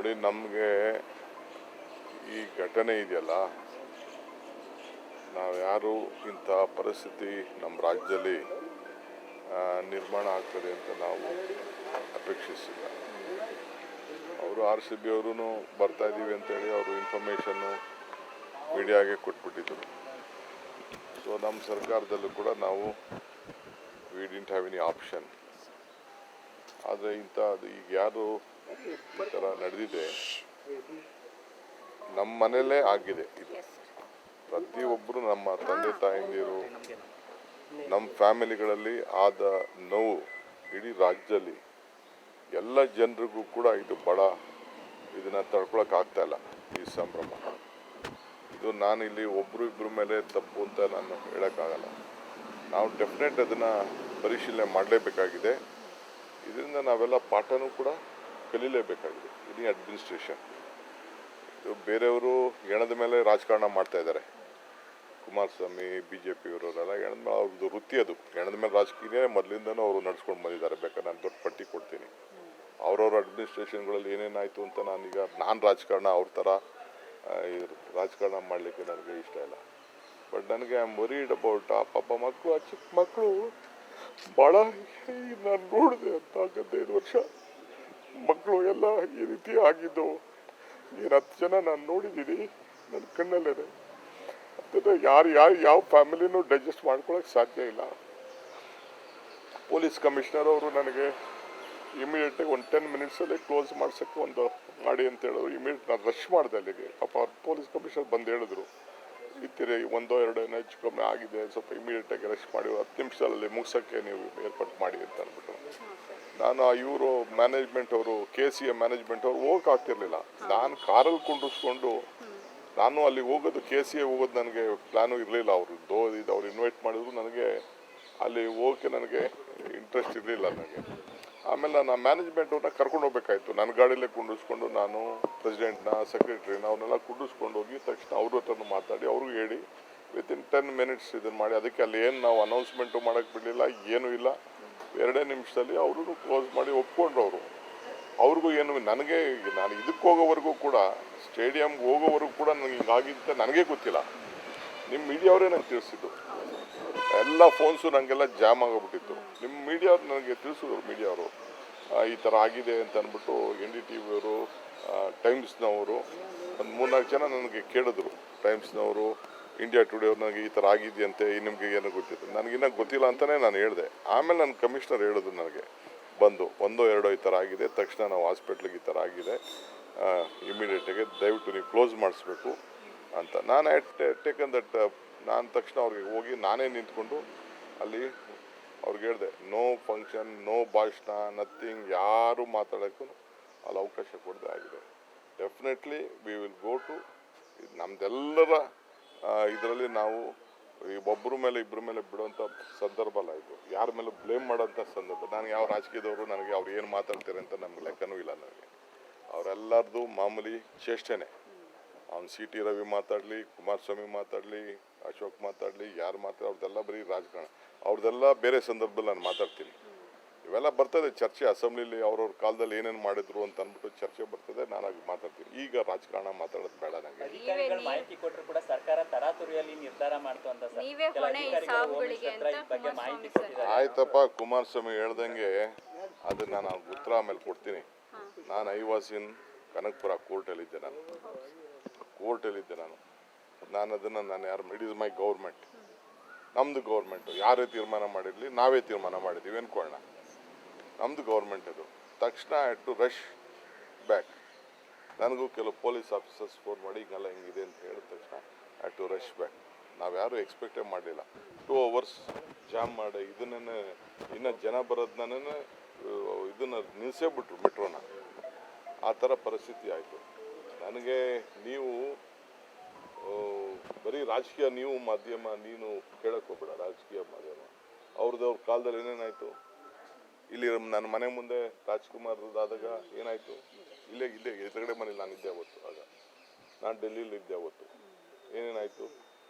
ನೋಡಿ, ನಮಗೆ ಈ ಘಟನೆ ಇದೆಯಲ್ಲ, ನಾವು ಯಾರು ಇಂಥ ಪರಿಸ್ಥಿತಿ ನಮ್ಮ ರಾಜ್ಯದಲ್ಲಿ ನಿರ್ಮಾಣ ಆಗ್ತದೆ ಅಂತ ನಾವು ಅಪೇಕ್ಷಿಸಿಲ್ಲ. ಅವರು RCB ಅವರು ಬರ್ತಾ ಇದ್ದೀವಿ ಅಂತೇಳಿ ಅವರು ಇನ್ಫಾರ್ಮೇಷನ್ನು ಮೀಡಿಯಾಗೆ ಕೊಟ್ಬಿಟ್ಟಿದ್ರು. ಸೊ ನಮ್ಮ ಸರ್ಕಾರದಲ್ಲೂ ಕೂಡ ನಾವು we didn't have any option. ಆದರೆ ಇಂಥದ್ದು ಈಗ ಯಾರು ಈ ಥರ ನಡೆದಿದೆ, ನಮ್ಮ ಮನೆಯಲ್ಲೇ ಆಗಿದೆ ಇದು. ಪ್ರತಿಯೊಬ್ಬರು ನಮ್ಮ ತಂದೆ ತಾಯಂದಿರು, ನಮ್ಮ ಫ್ಯಾಮಿಲಿಗಳಲ್ಲಿ ಆದ ನೋವು ಇಡೀ ರಾಜ್ಯದಲ್ಲಿ ಎಲ್ಲ ಜನರಿಗೂ ಕೂಡ ಇದು ಇದನ್ನು ತಡ್ಕೊಳಕ್ಕಾಗ್ತಾ ಇಲ್ಲ. ಈ ಸಂಭ್ರಮ ಇದು ನಾನು ಇಲ್ಲಿ ಒಬ್ಬರು ಇಬ್ಬರ ಮೇಲೆ ತಪ್ಪು ಅಂತ ನಾನು ಹೇಳೋಕ್ಕಾಗಲ್ಲ. ನಾವು ಡೆಫಿನೆಟ್ ಅದನ್ನು ಪರಿಶೀಲನೆ ಮಾಡಲೇಬೇಕಾಗಿದೆ. ಇದರಿಂದ ನಾವೆಲ್ಲ ಪಾಠನೂ ಕೂಡ ಕಲೀಲೇಬೇಕಾಗಿದೆ. ಇಡೀ ಅಡ್ಮಿನಿಸ್ಟ್ರೇಷನ್ ಇದು ಬೇರೆಯವರು ಹೆಣದ ಮೇಲೆ ರಾಜಕಾರಣ ಮಾಡ್ತಾ ಇದ್ದಾರೆ. ಕುಮಾರಸ್ವಾಮಿ, BJP ಇವರೆಲ್ಲ ಹೆಣದ ಮೇಲೆ ಅವ್ರದ್ದು ವೃತ್ತಿ ಅದು. ಹೆಣದ ಮೇಲೆ ರಾಜಕೀಯ ಮೊದಲಿಂದನೂ ಅವರು ನಡ್ಸ್ಕೊಂಡು ಬಂದಿದ್ದಾರೆ. ಬೇಕಾದ್ರೆ ನಾನು ದೊಡ್ಡ ಪಟ್ಟಿ ಕೊಡ್ತೀನಿ. ಅವ್ರವ್ರ ಅಡ್ಮಿನಿಸ್ಟ್ರೇಷನ್ಗಳಲ್ಲಿ ಏನೇನಾಯಿತು ಅಂತ ನಾನು ರಾಜಕಾರಣ ಅವ್ರ ಥರ ರಾಜಕಾರಣ ಮಾಡಲಿಕ್ಕೆ ನನಗೆ ಇಷ್ಟ ಇಲ್ಲ. ಬಟ್ ನನಗೆ ಐ ಆಮ್ ವರೀಡ್ ಅಬೌಟ್ ಆ ಪಾಪ ಮಕ್ಕಳು, ಆ ಚಿಕ್ಕ ಮಕ್ಕಳು ಭಾಳ ನಾನು ನೋಡಿದೆ ಅಂತ 15 ವರ್ಷ ಮಕ್ಕಳು ಎಲ್ಲ ಈ ರೀತಿ ಆಗಿದ್ದು. 10 ಜನ ನಾನು ನೋಡಿದ್ದೀನಿ ನನ್ನ ಕಣ್ಣಲ್ಲೇ. ಅಂತಂದರೆ ಯಾರು ಯಾವ ಫ್ಯಾಮಿಲಿನೂ ಡೈಜೆಸ್ಟ್ ಮಾಡ್ಕೊಳಕ್ಕೆ ಸಾಧ್ಯ ಇಲ್ಲ. ಪೊಲೀಸ್ ಕಮಿಷನರ್ ಅವರು ನನಗೆ ಇಮಿಡಿಯೇಟಾಗಿ ಒಂದು 10 ಮಿನಿಟ್ಸಲ್ಲಿ ಕ್ಲೋಸ್ ಮಾಡ್ಸೋಕ್ಕೆ ಮಾಡಿ ಅಂತ ಹೇಳಿದ್ರು. ಇಮಿಡಿಯೇಟ್ ನಾನು ರಶ್ ಮಾಡಿದೆ ಅಲ್ಲಿಗೆ. ಪಾಪ ಪೊಲೀಸ್ ಕಮಿಷನರ್ ಬಂದು ಹೇಳಿದ್ರು, ಇತ್ತಿರಿ 1-2 ಹೆಚ್ಚು ಕಮ್ಮಿ ಆಗಿದೆ, ಸ್ವಲ್ಪ ಇಮಿಡಿಯೇಟಾಗಿ ರಶ್ ಮಾಡಿ 10 ನಿಮಿಷದಲ್ಲಿ ಮುಗಿಸೋಕ್ಕೆ ನೀವು ಏರ್ಪಾಟ್ ಮಾಡಿ ಅಂತ ಅಂದ್ಬಿಟ್ಟು. ನಾನು ಇವರು ಮ್ಯಾನೇಜ್ಮೆಂಟ್ ಅವರು KCA ಮ್ಯಾನೇಜ್ಮೆಂಟ್ ಅವರು ಹೋಗಕ್ಕೆ ಆಗ್ತಿರ್ಲಿಲ್ಲ. ನಾನು ಕಾರಲ್ಲಿ ಕುಂಡಿಸ್ಕೊಂಡು ನಾನು ಅಲ್ಲಿ ಹೋಗೋದು, KCA ಹೋಗೋದು ನನಗೆ ಪ್ಲ್ಯಾನು ಇರಲಿಲ್ಲ. ಅವ್ರು ಇನ್ವೈಟ್ ಮಾಡಿದ್ರು. ನನಗೆ ಅಲ್ಲಿ ಹೋಗೋಕ್ಕೆ ನನಗೆ ಇಂಟ್ರೆಸ್ಟ್ ಇರಲಿಲ್ಲ ನನಗೆ. ಆಮೇಲೆ ನಾನು ಆ ಮ್ಯಾನೇಜ್ಮೆಂಟ್ ಅವ್ರನ್ನ ಕರ್ಕೊಂಡು ಹೋಗ್ಬೇಕಾಯ್ತು. ನನ್ನ ಗಾಡಿಯಲ್ಲೇ ಕುಂಡಿಸ್ಕೊಂಡು ನಾನು ಪ್ರೆಸಿಡೆಂಟ್ನ, ಸೆಕ್ರೆಟ್ರಿನ ಅವ್ರನ್ನೆಲ್ಲ ಕುಂಡಿಸ್ಕೊಂಡು ಹೋಗಿ ತಕ್ಷಣ ಅವ್ರ ಹತ್ರನೂ ಮಾತಾಡಿ ಅವ್ರಿಗೂ ಹೇಳಿ ವಿತಿನ್ 10 ಮಿನಿಟ್ಸ್ ಇದನ್ನು ಮಾಡಿ. ಅದಕ್ಕೆ ಅಲ್ಲಿ ಏನು ನಾವು ಅನೌನ್ಸ್ಮೆಂಟು ಮಾಡೋಕ್ಕೆ ಬಿಡಲಿಲ್ಲ, ಏನೂ ಇಲ್ಲ. 2 ನಿಮಿಷದಲ್ಲಿ ಅವರು ಕ್ಲೋಸ್ ಮಾಡಿ ಒಪ್ಕೊಂಡ್ರು. ಅವ್ರಿಗೂ ಏನು ನನಗೆ ನಾನು ಇದಕ್ಕೆ ಹೋಗೋವರೆಗೂ ಕೂಡ, ಸ್ಟೇಡಿಯಮ್ಗೆ ಹೋಗೋವರೆಗೂ ಕೂಡ ನನಗೆ ಹಿಂಗಾಗಿದ್ದ ನನಗೆ ಗೊತ್ತಿಲ್ಲ. ನಿಮ್ಮ ಮೀಡಿಯಾವರೇ ನನಗೆ ತಿಳಿಸಿದ್ದು. ಎಲ್ಲ ಫೋನ್ಸು ನನಗೆಲ್ಲ ಜಾಮ್ ಆಗೋಗ್ಬಿಟ್ಟಿತ್ತು. ನಿಮ್ಮ ಮೀಡಿಯಾವ್ರು ನನಗೆ ತಿಳಿಸಿದ್ರು. ಮೀಡಿಯಾವರು ಈ ಥರ ಆಗಿದೆ ಅಂತ ಅಂದ್ಬಿಟ್ಟು NDTV ಅವರು, ಟೈಮ್ಸ್ನವರು ಒಂದು 3-4 ಜನ ನನಗೆ ಕೇಳಿದ್ರು. ಟೈಮ್ಸ್ನವರು, ಇಂಡಿಯಾ ಟುಡೇ ಅವ್ರು ನನಗೆ ಈ ಥರ ಆಗಿದೆಯಂತೆ, ನಿಮಗೆ ಏನೋ ಗೊತ್ತಿತ್ತು. ನನಗಿನ್ನ ಗೊತ್ತಿಲ್ಲ ಅಂತಲೇ ನಾನು ಹೇಳಿದೆ. ಆಮೇಲೆ ನನ್ನ ಕಮಿಷನರ್ ಹೇಳಿದ್ರು ನನಗೆ ಬಂದು 1-2 ಈ ಥರ ಆಗಿದೆ, ತಕ್ಷಣ ನಾವು ಹಾಸ್ಪಿಟ್ಲಿಗೆ ಈ ಥರ ಆಗಿದೆ, ಇಮಿಡಿಯೇಟಾಗಿ ದಯವಿಟ್ಟು ನೀವು ಕ್ಲೋಸ್ ಮಾಡಿಸ್ಬೇಕು ಅಂತ. ನಾನು ಟೇಕನ್ ದಟ್. ನಾನು ತಕ್ಷಣ ಅವ್ರಿಗೆ ಹೋಗಿ ನಾನೇ ನಿಂತ್ಕೊಂಡು ಅಲ್ಲಿ ಅವ್ರಿಗೆ ಹೇಳಿದೆ, ನೋ ಫಂಕ್ಷನ್, ನೋ ಭಾಷಣ, ನಥಿಂಗ್, ಯಾರು ಮಾತಾಡೋಕ್ಕೂ ಅಲ್ಲಿ ಅವಕಾಶ ಕೊಡದೆ ಆಗಿದೆ. Definitely we will go to ನಮ್ಮದೆಲ್ಲರ ಇದರಲ್ಲಿ ನಾವು ಒಬ್ಬರ ಮೇಲೆ ಇಬ್ಬರ ಮೇಲೆ ಬಿಡುವಂಥ ಸಂದರ್ಭ ಅಲ್ಲ ಇದು. ಯಾರ ಮೇಲೆ ಬ್ಲೇಮ್ ಮಾಡೋಂಥ ಸಂದರ್ಭ. ನಾನು ಯಾವ ರಾಜಕೀಯದವರು ನನಗೆ ಅವ್ರು ಏನು ಮಾತಾಡ್ತಾರೆ ಅಂತ ನಮ್ಗೆ ಲೆಕ್ಕನೂ ಇಲ್ಲ ನನಗೆ. ಅವರೆಲ್ಲರದು ಮಾಮೂಲಿ ಚೇಷ್ಟೆನೇ. ಅವ್ನು CT ರವಿ ಮಾತಾಡಲಿ, ಕುಮಾರಸ್ವಾಮಿ ಮಾತಾಡಲಿ, ಅಶೋಕ್ ಮಾತಾಡಲಿ, ಯಾರು ಮಾತಾಡಿ ಅವ್ರದ್ದೆಲ್ಲ ಬರೀ ರಾಜಕಾರಣ. ಅವ್ರದ್ದೆಲ್ಲ ಬೇರೆ ಸಂದರ್ಭದಲ್ಲಿ ನಾನು ಮಾತಾಡ್ತೀನಿ. ಇವೆಲ್ಲ ಬರ್ತದೆ ಚರ್ಚೆ. ಅಸೆಂಬ್ಲಿಲಿ ಅವ್ರವ್ರ ಕಾಲದಲ್ಲಿ ಏನೇನು ಮಾಡಿದ್ರು ಅಂತ ಅಂದ್ಬಿಟ್ಟು ಚರ್ಚೆ ಬರ್ತದೆ, ನಾನಾಗಿ ಮಾತಾಡ್ತೀನಿ. ಈಗ ರಾಜಕಾರಣ ಮಾತಾಡೋದು ಬೇಡ ನನಗೆ. ಮಾಹಿತಿ ಕೊಟ್ಟರು ಕೂಡ ಸರ್ಕಾರ ತರಾತುರಿಯಲ್ಲಿ ನಿರ್ಧಾರ ಮಾಡ್ತು ಅಂತ ಆಯ್ತಪ್ಪ. ಕುಮಾರಸ್ವಾಮಿ ಹೇಳ್ದಂಗೆ ಅದು ನಾನು ಉತ್ತರ ಆಮೇಲೆ ಕೊಡ್ತೀನಿ. ನಾನು ಐ ವಾಸ್ ಇನ್ ಕನಕಪುರ ಕೋರ್ಟಲ್ಲಿದ್ದೆ. ನಾನು ಅದನ್ನು ಯಾರು, ಇಟ್ ಈಸ್ ಮೈ ಗೌರ್ಮೆಂಟ್, ನಮ್ಮದು ಗೌರ್ಮೆಂಟು. ಯಾರೇ ತೀರ್ಮಾನ ಮಾಡಿರಲಿ, ನಾವೇ ತೀರ್ಮಾನ ಮಾಡಿದ್ದೀವಿ ಅಂದ್ಕೊಳ್ಳೋಣ. ನಮ್ಮದು ಗೌರ್ಮೆಂಟ್ ಅದು. ತಕ್ಷಣ ಟು ರಶ್ ಬ್ಯಾಕ್. ನನಗೂ ಕೆಲವು ಪೊಲೀಸ್ ಆಫೀಸರ್ಸ್ ಫೋನ್ ಮಾಡಿ ಹಿಂಗೆಲ್ಲ ಹಿಂಗಿದೆ ಅಂತ ಹೇಳಿದ ತಕ್ಷಣ ಟು ರಶ್ ಬ್ಯಾಕ್. ನಾವು ಯಾರೂ ಎಕ್ಸ್ಪೆಕ್ಟೇ ಮಾಡಲಿಲ್ಲ. 2 hours ಜಾಮ್ ಮಾಡಿ ಇದನ್ನೇ ಇನ್ನು ಜನ ಬರೋದನ್ನೇ ಇದನ್ನು ನಿಲ್ಲಿಸೇ ಬಿಟ್ರು ಮೆಟ್ರೋನ. ಆ ಥರ ಪರಿಸ್ಥಿತಿ ಆಯಿತು. ನನಗೆ ನೀವು ಬರೀ ರಾಜಕೀಯ, ನೀವು ಮಾಧ್ಯಮ, ನೀನು ಕೇಳಕ್ಕೆ ಹೋಗ್ಬೇಡ. ರಾಜಕೀಯ ಮಾಧ್ಯಮ ಅವ್ರ ಕಾಲದಲ್ಲಿ ಏನೇನಾಯಿತು. ಇಲ್ಲಿ ನನ್ನ ಮನೆ ಮುಂದೆ ರಾಜ್ಕುಮಾರ್ದಾದಾಗ ಏನಾಯಿತು, ಇಲ್ಲೇ ಎದುರುಗಡೆ ಮನೇಲಿ ನಾನಿದ್ದೆ ಅವತ್ತು. ಆಗ ನಾನು ಡೆಲ್ಲಿಲಿದ್ದೆ ಅವತ್ತು. ಏನೇನಾಯಿತು,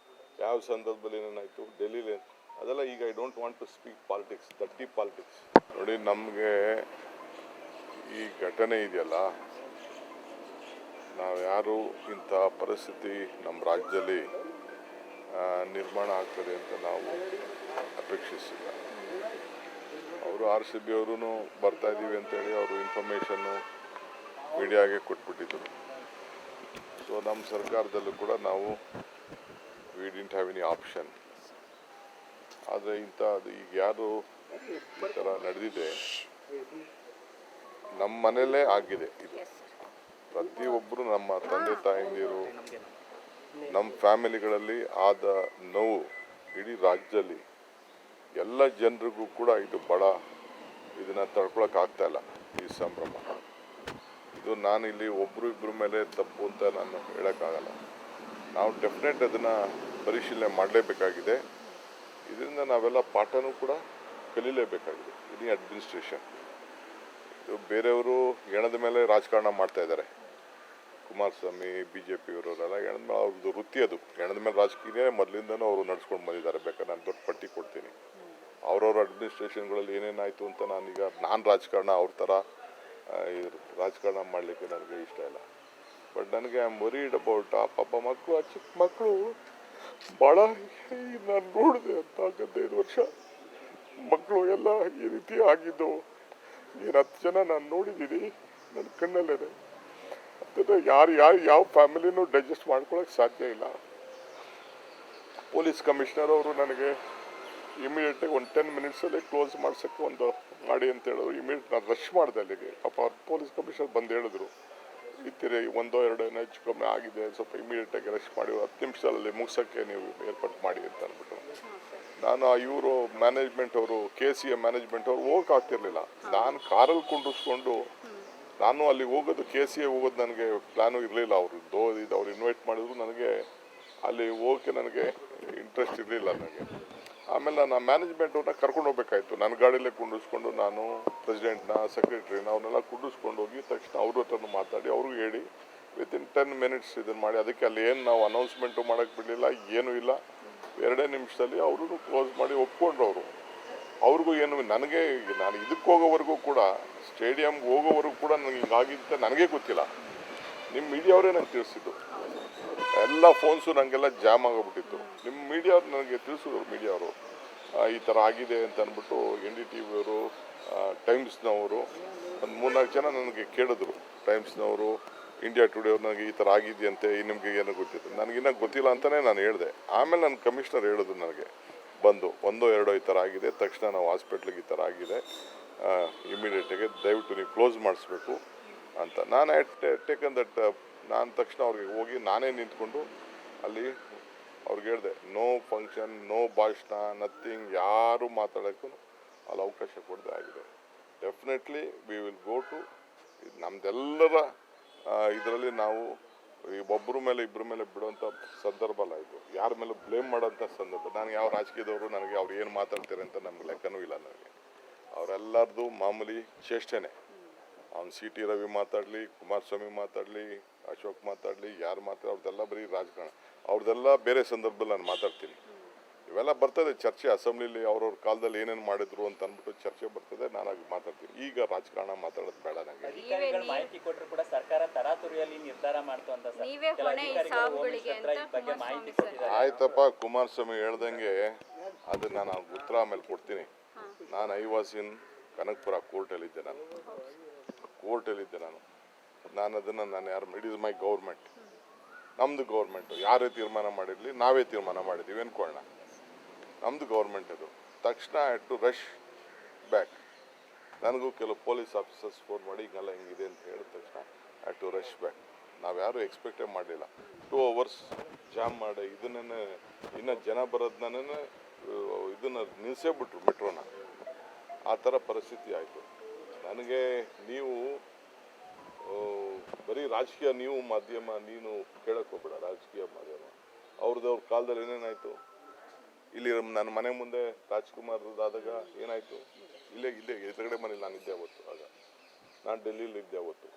ಯಾವ ಸಂದರ್ಭದಲ್ಲಿ ಏನೇನಾಯಿತು ಡೆಲ್ಲಿಲಿ, ಅದೆಲ್ಲ ಈಗ I don't want to speak politics, ದಟ್ಟಿ ಪಾಲಿಟಿಕ್ಸ್. ನೋಡಿ, ನಮಗೆ ಈ ಘಟನೆ ಇದೆಯಲ್ಲ, ನಾವು ಯಾರು ಇಂಥ ಪರಿಸ್ಥಿತಿ ನಮ್ಮ ರಾಜ್ಯದಲ್ಲಿ ನಿರ್ಮಾಣ ಆಗ್ತದೆ ಅಂತ ನಾವು ಅಪೇಕ್ಷಿಸಿಲ್ಲ. ಅವರು RCB ಅವರು ಬರ್ತಾ ಇದ್ದೀವಿ ಅಂತೇಳಿ ಅವರು ಇನ್ಫಾರ್ಮೇಷನ್ನು ಮೀಡಿಯಾಗೆ ಕೊಟ್ಬಿಟ್ಟಿದ್ರು. ಸೊ ನಮ್ಮ ಸರ್ಕಾರದಲ್ಲೂ ಕೂಡ ನಾವು we didn't have any option. ಆದರೆ ಇಂಥದ್ದು ಈಗ ಯಾರು ಈ ಥರ ನಡೆದಿದೆ ನಮ್ಮ ಮನೆಯಲ್ಲೇ ಆಗಿದೆ. ಇದು ಪ್ರತಿಯೊಬ್ಬರು ನಮ್ಮ ತಂದೆ ತಾಯಂದಿರು ನಮ್ಮ ಫ್ಯಾಮಿಲಿಗಳಲ್ಲಿ ಆದ ನೋವು ಇಡೀ ರಾಜ್ಯದಲ್ಲಿ ಎಲ್ಲ ಜನರಿಗೂ ಕೂಡ ಇದು ಬಹಳ ಇದನ್ನು ತಡ್ಕೊಳಕ್ಕೆ ಆಗ್ತಾ ಇಲ್ಲ. ಈ ಸಂಭ್ರಮ ಇದು ನಾನು ಇಲ್ಲಿ ಒಬ್ಬರು ಇಬ್ಬರ ಮೇಲೆ ತಪ್ಪು ಅಂತ ನಾನು ಹೇಳೋಕ್ಕಾಗಲ್ಲ. ನಾವು ಡೆಫಿನೆಟ್ ಅದನ್ನು ಪರಿಶೀಲನೆ ಮಾಡಲೇಬೇಕಾಗಿದೆ. ಇದರಿಂದ ನಾವೆಲ್ಲ ಪಾಠನೂ ಕೂಡ ಕಲೀಲೇಬೇಕಾಗಿದೆ. ಇಡೀ ಅಡ್ಮಿನಿಸ್ಟ್ರೇಷನ್ ಇದು ಬೇರೆಯವರು ಹೆಣದ ಮೇಲೆ ರಾಜಕಾರಣ ಮಾಡ್ತಾ ಇದ್ದಾರೆ. ಕುಮಾರಸ್ವಾಮಿ BJP ಇವರೆಲ್ಲ ಹೆಣದ ಮೇಲೆ ಅವ್ರದ್ದು ವೃತ್ತಿ, ಅದು ಹೆಣದ ಮೇಲೆ ರಾಜಕೀಯ ಮೊದಲಿಂದನೂ ಅವರು ನಡ್ಸ್ಕೊಂಡು ಬಂದಿದ್ದಾರೆ. ಬೇಕಾದ್ರೆ ನಾನು ದೊಡ್ಡ ಪಟ್ಟಿ ಕೊಡ್ತೀನಿ. ಅವ್ರವ್ರ ಅಡ್ಮಿನಿಸ್ಟ್ರೇಷನ್ಗಳಲ್ಲಿ ಏನೇನಾಯಿತು ಅಂತ ನಾನು ರಾಜಕಾರಣ ಅವ್ರ ಥರ ರಾಜಕಾರಣ ಮಾಡಲಿಕ್ಕೆ ನನಗೆ ಇಷ್ಟ ಇಲ್ಲ. ಬಟ್ ನನಗೆ ಐ ಆಮ್ ವರೀಡ್ ಅಬೌಟ್ ಆ ಪಾಪ ಮಕ್ಕಳು, ಆ ಚಿಕ್ಕ ಮಕ್ಕಳು ಭಾಳ ನಾನು ನೋಡಿದೆ ಅಂತ 15 ವರ್ಷ ಮಕ್ಕಳು ಎಲ್ಲ ಈ ರೀತಿ ಆಗಿದ್ದು. 10 ಜನ ನಾನು ನೋಡಿದ್ದೀನಿ, ನನ್ನ ಕಣ್ಣಲ್ಲೇ. ಅದನ್ನು ಯಾರು ಯಾವ ಫ್ಯಾಮಿಲಿನೂ ಡೈಜೆಸ್ಟ್ ಮಾಡ್ಕೊಳಕ್ಕೆ ಸಾಧ್ಯ ಇಲ್ಲ. ಪೊಲೀಸ್ ಕಮಿಷನರ್ ಅವರು ನನಗೆ ಇಮಿಡಿಯೇಟಾಗಿ ಒಂದು 10 ಮಿನಿಟ್ಸಲ್ಲಿ ಕ್ಲೋಸ್ ಮಾಡ್ಸೋಕ್ಕೆ ಒಂದು ಮಾಡಿ ಅಂತ ಹೇಳಿದ್ರು. ಇಮಿಡಿಯೇಟ್ ನಾನು ರಶ್ ಮಾಡಿದೆ ಅಲ್ಲಿಗೆ. ಪಾಪ ಪೊಲೀಸ್ ಕಮಿಷನರ್ ಬಂದು ಹೇಳಿದ್ರು, ಇತ್ತಿರಿ 1-2 ಹೆಚ್ಚು ಕಮ್ಮಿ ಆಗಿದೆ, ಸ್ವಲ್ಪ ಇಮಿಡಿಯೇಟಾಗಿ ರಶ್ ಮಾಡಿ 10 ನಿಮಿಷದಲ್ಲಿ ಮುಗಿಸೋಕ್ಕೆ ನೀವು ಏರ್ಪಾಟ್ ಮಾಡಿ ಅಂತ ಅಂದ್ಬಿಟ್ಟು. ನಾನು ಇವರು ಮ್ಯಾನೇಜ್ಮೆಂಟ್ ಅವರು KCA ಮ್ಯಾನೇಜ್ಮೆಂಟ್ ಅವರು ಹೋಗಕ್ಕೆ ಆಗ್ತಿರ್ಲಿಲ್ಲ. ನಾನು ಕಾರಲ್ಲಿ ಕುಂಡಿಸ್ಕೊಂಡು ನಾನು ಅಲ್ಲಿ ಹೋಗೋದು KCA ಹೋಗೋದು ನನಗೆ ಪ್ಲ್ಯಾನು ಇರಲಿಲ್ಲ. ಅವ್ರು ಇನ್ವೈಟ್ ಮಾಡಿದ್ರು, ನನಗೆ ಅಲ್ಲಿ ಹೋಗೋಕ್ಕೆ ನನಗೆ ಇಂಟ್ರೆಸ್ಟ್ ಇರಲಿಲ್ಲ ನನಗೆ. ಆಮೇಲೆ ನಾನು ಮ್ಯಾನೇಜ್ಮೆಂಟ್ ಅವ್ರನ್ನ ಕರ್ಕೊಂಡು ಹೋಗ್ಬೇಕಾಯ್ತು. ನನ್ನ ಗಾಡಿಯಲ್ಲೇ ಕುಂಡಿಸ್ಕೊಂಡು ನಾನು ಪ್ರೆಸಿಡೆಂಟ್ನ ಸೆಕ್ರೆಟ್ರಿನ ಅವ್ರನ್ನೆಲ್ಲ ಕುಂಡಿಸ್ಕೊಂಡು ಹೋಗಿ ತಕ್ಷಣ ಅವ್ರ ಹತ್ರನೂ ಮಾತಾಡಿ ಅವ್ರಿಗೂ ಹೇಳಿ ವಿತಿನ್ 10 ಮಿನಿಟ್ಸ್ ಇದನ್ನು ಮಾಡಿ. ಅದಕ್ಕೆ ಅಲ್ಲಿ ಏನು ನಾವು ಅನೌನ್ಸ್ಮೆಂಟು ಮಾಡೋಕ್ಕೆ ಬಿಡಲಿಲ್ಲ, ಏನೂ ಇಲ್ಲ. 2 ನಿಮಿಷದಲ್ಲಿ ಅವ್ರೂ ಕ್ಲೋಸ್ ಮಾಡಿ ಒಪ್ಕೊಂಡ್ರು ಅವರು. ಅವ್ರಿಗೂ ಏನು ನನಗೆ ನಾನು ಇದಕ್ಕೆ ಹೋಗೋವರೆಗೂ ಕೂಡ, ಸ್ಟೇಡಿಯಮ್ಗೆ ಹೋಗೋವರೆಗೂ ಕೂಡ ನನಗೆ ಹಿಂಗಾಗಿದ್ದ ನನಗೆ ಗೊತ್ತಿಲ್ಲ. ನಿಮ್ಮ ಮೀಡಿಯಾವರೇ ನನಗೆ ತಿಳಿಸಿದ್ದು. ಎಲ್ಲ ಫೋನ್ಸು ನನಗೆಲ್ಲ ಜಾಮ್ ಆಗೋಗ್ಬಿಟ್ಟಿತ್ತು. ನಿಮ್ಮ ಮೀಡಿಯಾವ್ರು ನನಗೆ ತಿಳಿಸಿದ್ರು, ಮೀಡಿಯಾವರು ಈ ಥರ ಆಗಿದೆ ಅಂತ ಅಂದ್ಬಿಟ್ಟು. NDTV ಅವರು, ಟೈಮ್ಸ್ನವರು ಒಂದು 3-4 ಜನ ನನಗೆ ಕೇಳಿದ್ರು. ಟೈಮ್ಸ್ನವರು, ಇಂಡಿಯಾ ಟುಡೇ ಅವ್ರು ನನಗೆ ಈ ಥರ ಆಗಿದೆಯಂತೆ, ನಿಮಗೆ ಏನೋ ಗೊತ್ತಿತ್ತು. ನನಗಿನ್ನ ಗೊತ್ತಿಲ್ಲ ಅಂತಲೇ ನಾನು ಹೇಳಿದೆ. ಆಮೇಲೆ ನನ್ನ ಕಮಿಷನರ್ ಹೇಳಿದ್ರು ನನಗೆ ಬಂದು 1-2 ಈ ಥರ ಆಗಿದೆ, ತಕ್ಷಣ ನಾವು ಹಾಸ್ಪಿಟ್ಲಿಗೆ ಈ ಥರ ಆಗಿದೆ, ಇಮಿಡಿಯೇಟಾಗಿ ದಯವಿಟ್ಟು ನೀವು ಕ್ಲೋಸ್ ಮಾಡಿಸ್ಬೇಕು ಅಂತ. ನಾನು ಟೇಕನ್ ದಟ್. ನಾನು ತಕ್ಷಣ ಅವ್ರಿಗೆ ಹೋಗಿ ನಾನೇ ನಿಂತ್ಕೊಂಡು ಅಲ್ಲಿ ಅವ್ರಿಗೆ ಹೇಳಿದೆ, ನೋ ಫಂಕ್ಷನ್, ನೋ ಭಾಷಣ, ನಥಿಂಗ್, ಯಾರು ಮಾತಾಡೋಕ್ಕೂ ಅಲ್ಲಿ ಅವಕಾಶ ಕೊಡದೆ ಆಗಿದೆ. Definitely we will go to ನಮ್ಮದೆಲ್ಲರ ಇದರಲ್ಲಿ ನಾವು ಒಬ್ಬರ ಮೇಲೆ ಇಬ್ಬರ ಮೇಲೆ ಬಿಡುವಂಥ ಸಂದರ್ಭ ಅಲ್ಲ ಇದು. ಯಾರ ಮೇಲೆ ಬ್ಲೇಮ್ ಮಾಡೋಂಥ ಸಂದರ್ಭ. ನಾನು ಯಾವ ರಾಜಕೀಯದವರು ನನಗೆ ಅವ್ರು ಏನು ಮಾತಾಡ್ತಾರೆ ಅಂತ ನಮ್ಗೆ ಲೆಕ್ಕನೂ ಇಲ್ಲ ನನಗೆ. ಅವರೆಲ್ಲರದು ಮಾಮೂಲಿ ಚೇಷ್ಟೆನೇ. ಅವ್ನು CT ರವಿ ಮಾತಾಡಲಿ, ಕುಮಾರಸ್ವಾಮಿ ಮಾತಾಡಲಿ, ಅಶೋಕ್ ಮಾತಾಡಲಿ, ಯಾರು ಮಾತಾಡಿ ಅವ್ರದ್ದೆಲ್ಲ ಬರೀ ರಾಜಕಾರಣ. ಅವ್ರದ್ದೆಲ್ಲ ಬೇರೆ ಸಂದರ್ಭದಲ್ಲಿ ನಾನು ಮಾತಾಡ್ತೀನಿ. ಇವೆಲ್ಲ ಬರ್ತದೆ ಚರ್ಚೆ ಅಸೆಂಬ್ಲಿಲಿ, ಅವ್ರವ್ರ ಕಾಲದಲ್ಲಿ ಏನೇನು ಮಾಡಿದ್ರು ಅಂತ ಅಂದ್ಬಿಟ್ಟು ಚರ್ಚೆ ಬರ್ತದೆ, ನಾನು ಆಗ ಮಾತಾಡ್ತೀನಿ. ಈಗ ರಾಜಕಾರಣ ಮಾತಾಡೋದು ಬೇಡ ನನಗೆ. ಅಧಿಕಾರಿಗಳು ಮಾಹಿತಿ ಕೊಟ್ಟರು ಕೂಡ ಸರ್ಕಾರ ತರಾತುರಿಯಲ್ಲಿ ನಿರ್ಧಾರ ಮಾಡ್ತು ಅಂತ ಸರ್. ಕೆಲ ಅಧಿಕಾರಿಗಳು ಈ ಬಗ್ಗೆ ಮಾಹಿತಿ ಕೊಟ್ಟಿದ್ದಾರೆ. ಆಯ್ತಪ್ಪ, ಕುಮಾರಸ್ವಾಮಿ ಹೇಳ್ದಂಗೆ ಅದು ನಾನು ಅವ್ರಿಗೆ ಉತ್ತರ ಆಮೇಲೆ ಕೊಡ್ತೀನಿ. ನಾನು ಐವಾಸಿನ್ ಕನಕಪುರ ಕೋರ್ಟಲ್ಲಿದ್ದೆ. ನಾನು ಅದನ್ನು ಯಾರು, ಇಟ್ ಈಸ್ ಮೈ ಗೌರ್ಮೆಂಟ್, ನಮ್ಮದು ಗೌರ್ಮೆಂಟು. ಯಾರೇ ತೀರ್ಮಾನ ಮಾಡಿರಲಿ, ನಾವೇ ತೀರ್ಮಾನ ಮಾಡಿದ್ದೀವಿ ಅನ್ಕೊಳ್ಳೋಣ. ನಮ್ಮದು ಗೌರ್ಮೆಂಟ್ ಅದು. ತಕ್ಷಣ ಟು ರಶ್ ಬ್ಯಾಕ್. ನನಗೂ ಕೆಲವು ಪೊಲೀಸ್ ಆಫೀಸರ್ಸ್ ಫೋನ್ ಮಾಡಿ ಹಿಂಗೆಲ್ಲ ಹಿಂಗಿದೆ ಅಂತ ಹೇಳಿದ ತಕ್ಷಣ ಟು ರಶ್ ಬ್ಯಾಕ್. ನಾವು ಯಾರೂ ಎಕ್ಸ್ಪೆಕ್ಟೇ ಮಾಡಲಿಲ್ಲ. 2 hours ಜಾಮ್ ಮಾಡಿ ಇದನ್ನೇ ಇನ್ನು ಜನ ಬರೋದನ್ನೇ ಇದನ್ನು ನಿಲ್ಲಿಸೇ ಬಿಟ್ರು ಮೆಟ್ರೋನ. ಆ ಥರ ಪರಿಸ್ಥಿತಿ ಆಯಿತು. ನನಗೆ ನೀವು ಬರೀ ರಾಜಕೀಯ, ನೀವು ಮಾಧ್ಯಮ, ನೀನು ಕೇಳಕ್ಕೆ ಹೋಗ್ಬೇಡ. ರಾಜಕೀಯ ಮಾಧ್ಯಮ ಅವ್ರ ಕಾಲದಲ್ಲಿ ಏನೇನಾಯಿತು, ಇಲ್ಲಿ ನನ್ನ ಮನೆ ಮುಂದೆ ರಾಜ್ಕುಮಾರ್ದಾದಾಗ ಏನಾಯಿತು, ಇಲ್ಲೇ ಎದುರುಗಡೆ ಮನೇಲಿ ನಾನಿದ್ದೆ ಅವತ್ತು. ಆಗ ನಾನು ಡೆಲ್ಲಿಲಿ ಇದ್ದೆ ಅವತ್ತು.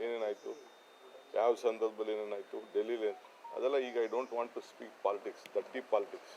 ಏನೇನಾಯಿತು, ಯಾವ ಸಂದರ್ಭದಲ್ಲಿ ಏನೇನಾಯಿತು ಡೆಲ್ಲಿಲಿ, ಅದೆಲ್ಲ ಈಗ I don't want to speak politics, ದಟ್ಟಿ ಪಾಲಿಟಿಕ್ಸ್.